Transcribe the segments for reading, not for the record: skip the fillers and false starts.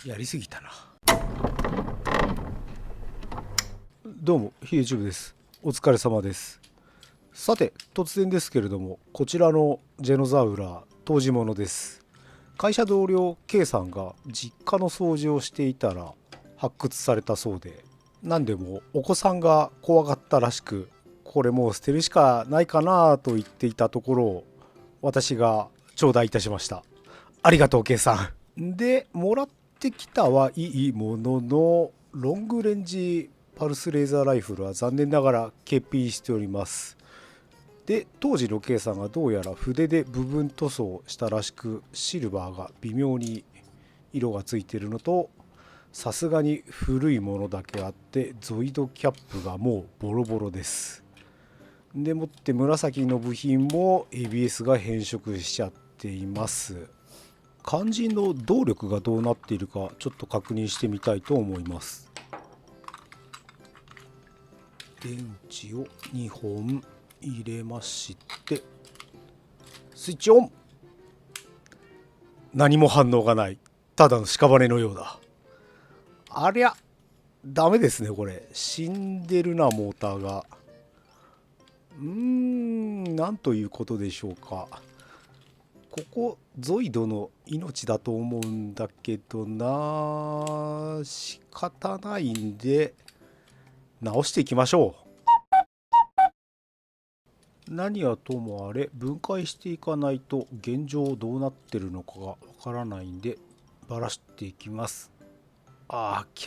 やりすぎたな。どうも、ヒデチューブです。お疲れ様です。さて、突然ですけれども、こちらのジェノザウラー、当時物です。会社同僚 K さんが実家の掃除をしていたら発掘されたそうで、何でもお子さんが怖がったらしく、これもう捨てるしかないかなと言っていたところを、私が頂戴いたしました。ありがとう K さん。で、もらってきたはいいものの、ロングレンジパルスレーザーライフルは残念ながら欠品しております。で、当時の K さんがどうやら筆で部分塗装したらしく、シルバーが微妙に色がついているのと、さすがに古いものだけあってゾイドキャップがもうボロボロです。でもって紫の部品も ABS が変色しちゃっています。肝心の動力がどうなっているかちょっと確認してみたいと思います。電池を2本入れまして、スイッチオン。何も反応がない。ただの屍のようだ。ありゃ、ダメですねこれ。死んでるなモーターが。なんということでしょうか。ここゾイドの命だと思うんだけどな。仕方ないんで直していきましょう。何はともあれ分解していかないと現状どうなってるのかがわからないんでばらしていきます。キ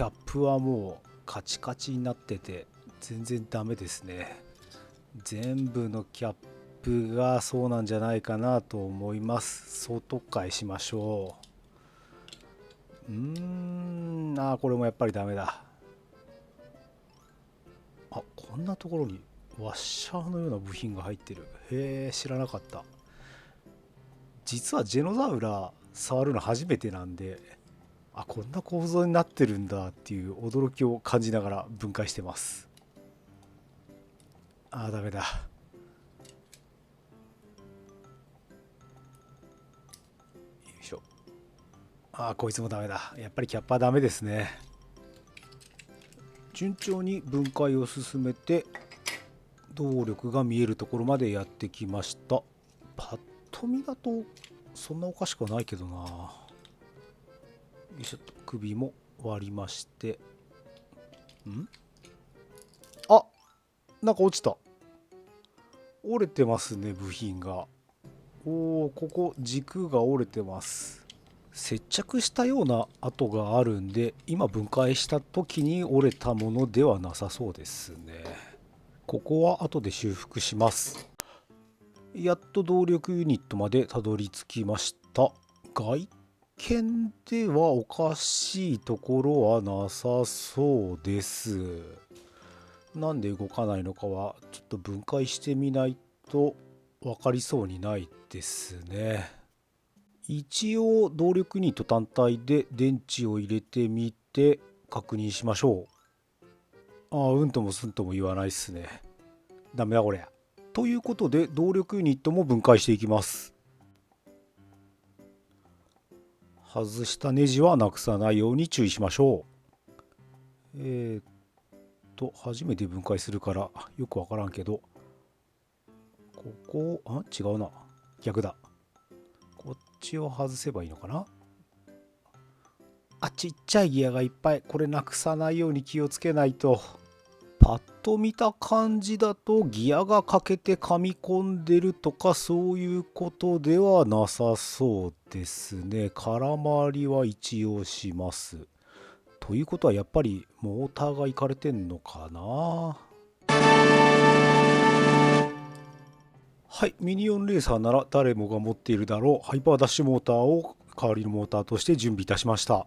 ャップはもうカチカチになってて全然ダメですね。全部のキャップがそうなんじゃないかなと思います。総取っ換えしましょう。これもやっぱりダメだ。こんなところにワッシャーのような部品が入ってる。へえ、知らなかった。実はジェノザウラ触るの初めてなんで、こんな構造になってるんだっていう驚きを感じながら分解してます。ダメだ。よいしょ。こいつもダメだ。やっぱりキャッパーダメですね。順調に分解を進めて動力が見えるところまでやってきました。パッと見だとそんなおかしくはないけどな。よいしょ。首も割りまして、んあなんか落ちた。折れてますね部品が。ここ軸が折れてます。接着したような跡があるんで、今分解した時に折れたものではなさそうですね。ここは後で修復します。やっと動力ユニットまでたどり着きました。外見ではおかしいところはなさそうです。なんで動かないのかはちょっと分解してみないと分かりそうにないですね。一応動力ユニット単体で電池を入れてみて確認しましょう。うんともすんとも言わないっすね。ダメだこれ。ということで動力ユニットも分解していきます。外したネジはなくさないように注意しましょう。初めて分解するからよくわからんけど、ここ違うな。逆だ。こっちを外せばいいのかな。ちっちゃいギアがいっぱい。これなくさないように気をつけないと。パッと見た感じだとギアが欠けて噛み込んでるとかそういうことではなさそうですね。空回りは一応します。ということはやっぱりモーターがいかれてんのかな。はい、ミニオンレーサーなら誰もが持っているだろうハイパーダッシュモーターを代わりのモーターとして準備いたしました。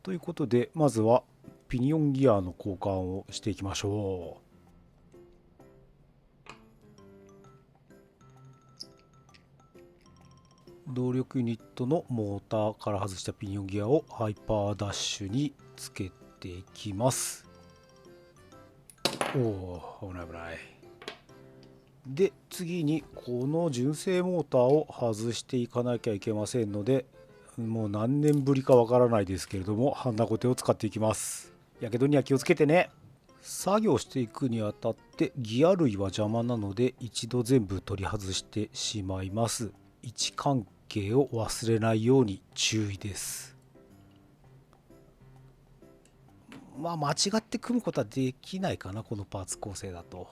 ということでまずはピニオンギアの交換をしていきましょう。動力ユニットのモーターから外したピニオンギアをハイパーダッシュにつけていきます。危ない危ない。で次にこの純正モーターを外していかなきゃいけませんので、もう何年ぶりかわからないですけれども、ハンダゴテを使っていきます。やけどには気をつけてね。作業していくにあたってギア類は邪魔なので一度全部取り外してしまいます。位置関係を忘れないように注意です。まあ間違って組むことはできないかな、このパーツ構成だと。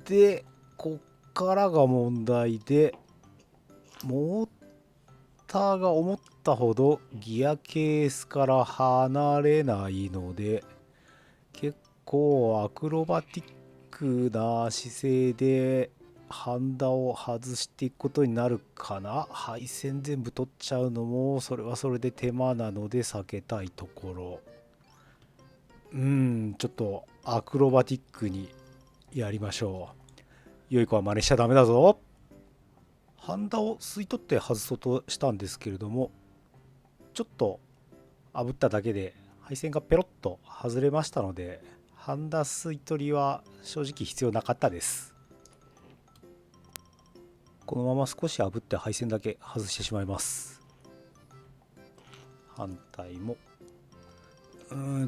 でこっからが問題で、モーターが思ったほどギアケースから離れないので、結構アクロバティックな姿勢でハンダを外していくことになるかな。配線全部取っちゃうのもそれはそれで手間なので避けたいところ。ちょっとアクロバティックにやりましょう。良い子は真似しちゃダメだぞ。ハンダを吸い取って外そうとしたんですけれども、ちょっと炙っただけで配線がペロッと外れましたので、ハンダ吸い取りは正直必要なかったです。このまま少し炙って配線だけ外してしまいます。反対も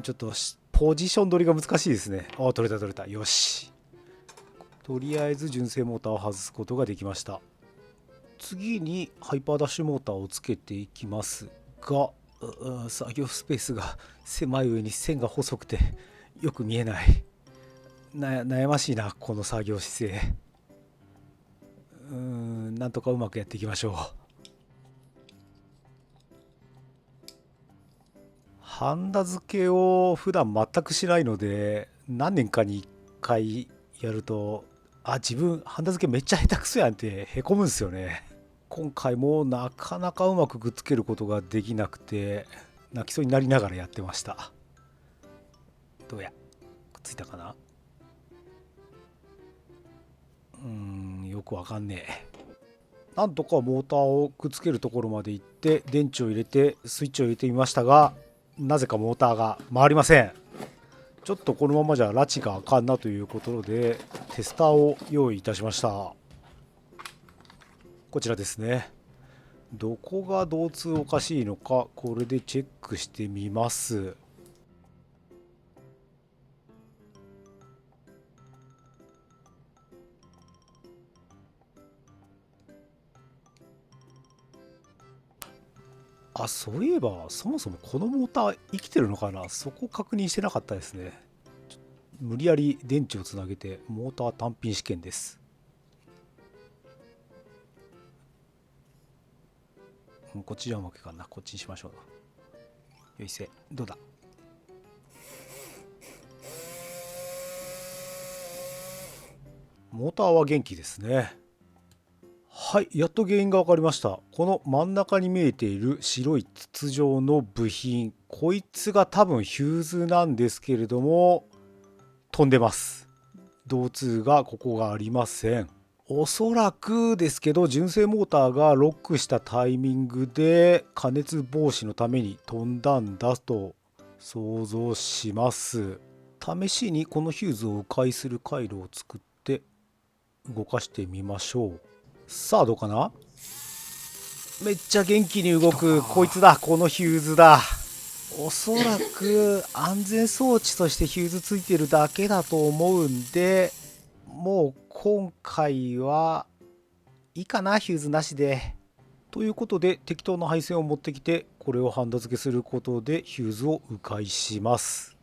ちょっとポジション取りが難しいですね。あ、取れた取れた。よし、とりあえず純正モーターを外すことができました。次にハイパーダッシュモーターをつけていきますが、作業スペースが狭い上に線が細くてよく見えない。悩ましいな、この作業姿勢。なんとかうまくやっていきましょう。ハンダ付けを普段全くしないので、何年かに1回やると、自分ハンダ付けめっちゃ下手くそやんってへこむんですよね。今回もなかなかうまくくっつけることができなくて泣きそうになりながらやってました。どうや、くっついたかな。よくわかんねえ。なんとかモーターをくっつけるところまで行って電池を入れてスイッチを入れてみましたが、なぜかモーターが回りません。ちょっとこのままじゃ拉致があかんなということでテスターを用意いたしました。こちらですね。どこが導通おかしいのかこれでチェックしてみます。そういえばそもそもこのモーター生きてるのかな、そこ確認してなかったですね。無理やり電池をつなげてモーター単品試験です。こっちじゃうまくいかんな。こっちにしましょう。よいせ、どうだ。モーターは元気ですね。はい、やっと原因が分かりました。この真ん中に見えている白い筒状の部品、こいつが多分ヒューズなんですけれども飛んでます。導通がここがありません。おそらくですけど純正モーターがロックしたタイミングで加熱防止のために飛んだんだと想像します。試しにこのヒューズを迂回する回路を作って動かしてみましょう。さあどうかな。めっちゃ元気に動く。こいつだ、このヒューズだ。おそらく安全装置としてヒューズついてるだけだと思うんで、もう今回はいいかな、ヒューズなしで。ということで適当な配線を持ってきてこれをハンダ付けすることでヒューズを迂回します。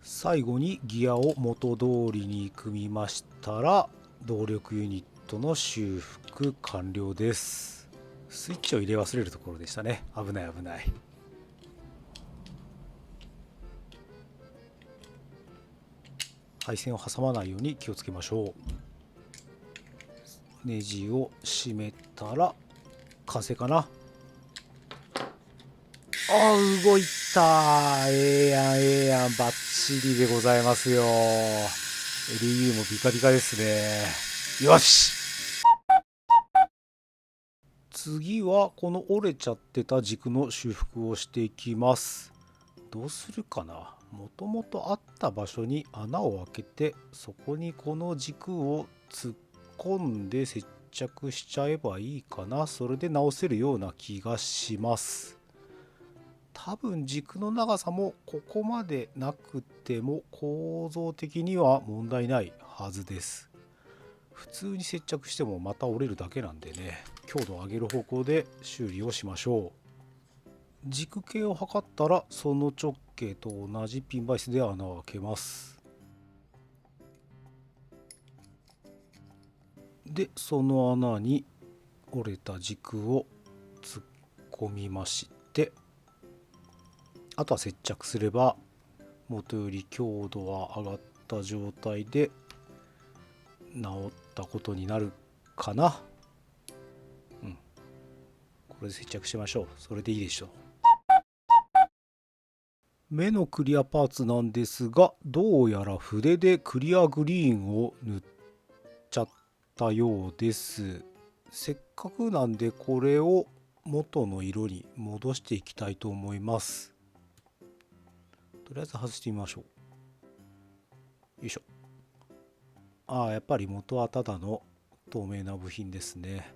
最後にギアを元通りに組みましたら動力ユニットの修復完了です。スイッチを入れ忘れるところでしたね。危ない危ない。配線を挟まないように気をつけましょう。ネジを締めたら完成かな。動いた。ええやんええやん、バッチリでございますよ。 LED もビカビカですね。よし、次はこの折れちゃってた軸の修復をしていきます。どうするかな。もともとあった場所に穴を開けてそこにこの軸を突っ込んで接着しちゃえばいいかな。それで直せるような気がします。多分軸の長さもここまでなくても構造的には問題ないはずです。普通に接着してもまた折れるだけなんでね、強度を上げる方向で修理をしましょう。軸径を測ったらその直径と同じピンバイスで穴を開けます。でその穴に折れた軸を突っ込みまして、あとは接着すれば元より強度は上がった状態で直ったことになるかな。これで接着しましょう。それでいいでしょう。目のクリアパーツなんですが、どうやら筆でクリアグリーンを塗っちゃったようです。せっかくなんでこれを元の色に戻していきたいと思います。とりあえず外してみましょう。よいしょ。やっぱり元はただの透明な部品ですね。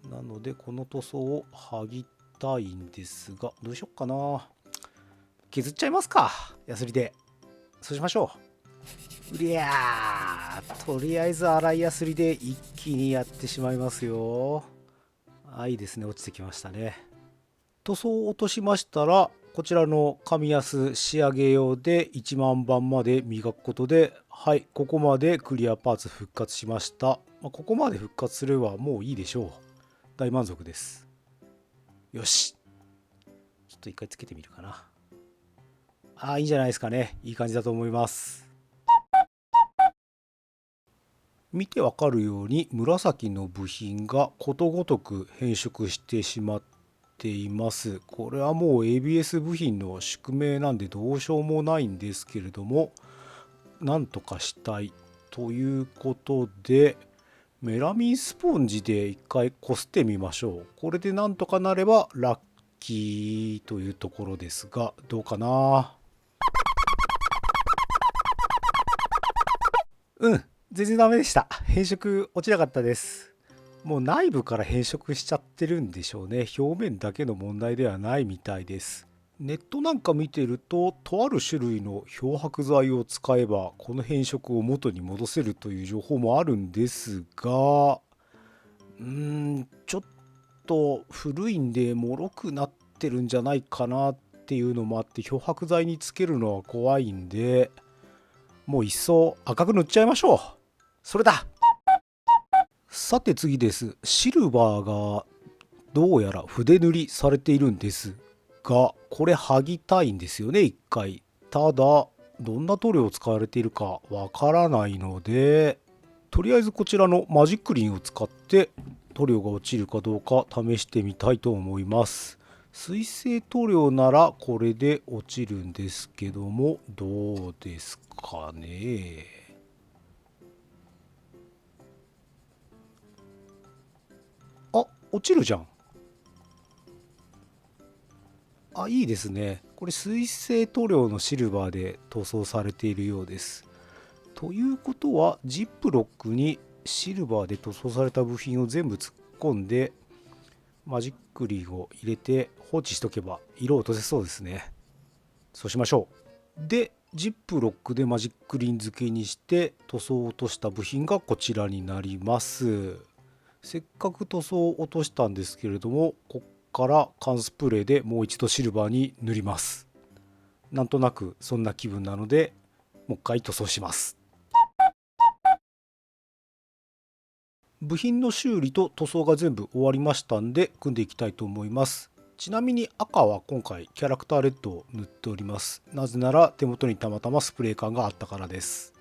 なのでこの塗装を剥ぎたいんですが、どうしよっかな。削っちゃいますか、ヤスリで。そうしましょう。いやー、とりあえず粗いヤスリで一気にやってしまいますよ。いいですね、落ちてきましたね。塗装を落としましたら、こちらの紙ヤス仕上げ用で1万番まで磨くことで、はい、ここまでクリアパーツ復活しました。ここまで復活すればもういいでしょう。大満足です。よし。ちょっと一回つけてみるかな。いいんじゃないですかね。いい感じだと思います。見てわかるように紫の部品がことごとく変色してしまっています。これはもう ABS 部品の宿命なんでどうしようもないんですけれども、なんとかしたいということでメラミンスポンジで一回こすってみましょう。これでなんとかなればラッキーというところですが、どうかな。全然ダメでした。変色落ちなかったです。もう内部から変色しちゃってるんでしょうね。表面だけの問題ではないみたいです。ネットなんか見てると、とある種類の漂白剤を使えばこの変色を元に戻せるという情報もあるんですが、ちょっと古いんで脆くなってるんじゃないかなっていうのもあって、漂白剤につけるのは怖いんで、もう一層赤く塗っちゃいましょう。それだ。さて次です。シルバーがどうやら筆塗りされているんですが、これ剥ぎたいんですよね、一回。ただどんな塗料を使われているかわからないので、とりあえずこちらのマジックリンを使って塗料が落ちるかどうか試してみたいと思います。水性塗料ならこれで落ちるんですけども、どうですかね。落ちるじゃん。いいですね。これ水性塗料のシルバーで塗装されているようです。ということはジップロックにシルバーで塗装された部品を全部突っ込んでマジックリンを入れて放置しとけば色を落とせそうですね。そうしましょう。でジップロックでマジックリン付けにして塗装を落とした部品がこちらになります。せっかく塗装を落としたんですけれども、こっから缶スプレーでもう一度シルバーに塗ります。なんとなくそんな気分なのでもう一回塗装します。部品の修理と塗装が全部終わりましたんで組んでいきたいと思います。ちなみに赤は今回キャラクターレッドを塗っております。なぜなら手元にたまたまスプレー缶があったからです。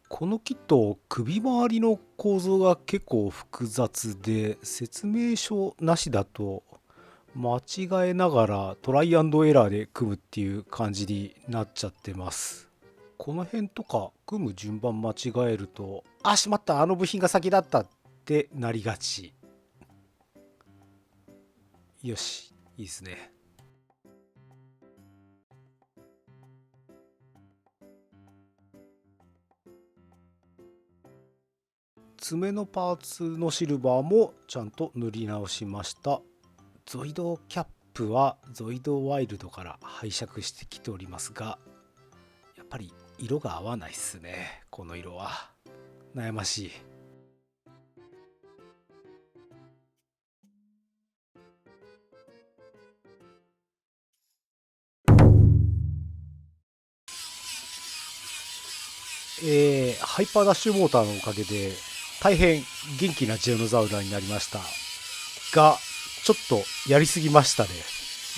このキット首周りの構造が結構複雑で、説明書なしだと間違えながらトライアンドエラーで組むっていう感じになっちゃってます。この辺とか組む順番間違えると、しまった、あの部品が先だったってなりがち。よし、いいですね。爪のパーツのシルバーもちゃんと塗り直しました。ゾイドキャップはゾイドワイルドから拝借してきておりますが、やっぱり色が合わないっすね。この色は悩ましい。ハイパーダッシュモーターのおかげで大変元気なジェノザウラーになりましたが、ちょっとやりすぎましたね。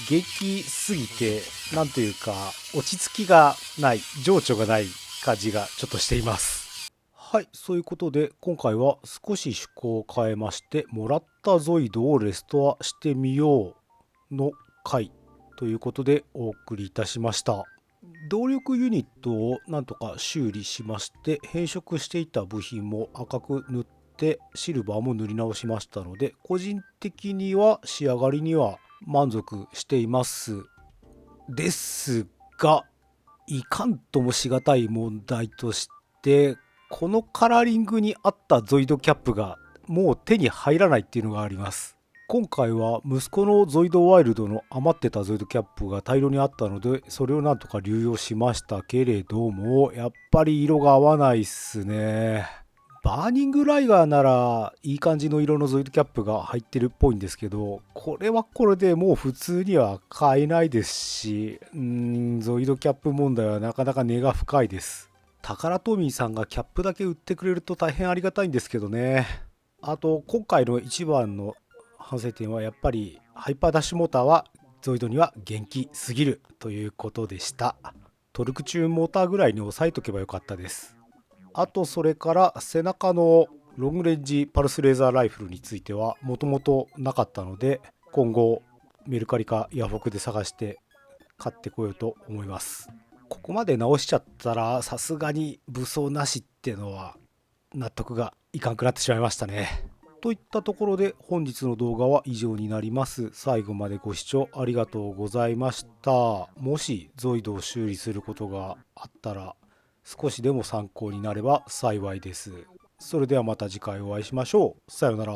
元気すぎて、なんというか落ち着きがない、情緒がない感じがちょっとしています。はい、そういうことで今回は少し趣向を変えまして、もらったゾイドをレストアしてみようの回ということでお送りいたしました。動力ユニットをなんとか修理しまして、変色していた部品も赤く塗ってシルバーも塗り直しましたので、個人的には仕上がりには満足しています。ですが、いかんともしがたい問題として、このカラーリングに合ったゾイドキャップがもう手に入らないっていうのがあります。今回は息子のゾイドワイルドの余ってたゾイドキャップが大量にあったので、それをなんとか流用しましたけれども、やっぱり色が合わないっすね。バーニングライガーならいい感じの色のゾイドキャップが入ってるっぽいんですけど、これはこれでもう普通には買えないですし、ゾイドキャップ問題はなかなか根が深いです。タカラトミーさんがキャップだけ売ってくれると大変ありがたいんですけどね。あと今回の一番の反省点はやっぱりハイパーダッシュモーターはゾイドには元気すぎるということでした。トルクチューンモーターぐらいに抑えとけばよかったです。あとそれから背中のロングレンジパルスレーザーライフルについてはもともとなかったので、今後メルカリかヤフオクで探して買ってこようと思います。ここまで直しちゃったらさすがに武装なしってのは納得がいかんくなってしまいましたね。といったところで本日の動画は以上になります。最後までご視聴ありがとうございました。もしゾイドを修理することがあったら少しでも参考になれば幸いです。それではまた次回お会いしましょう。さようなら。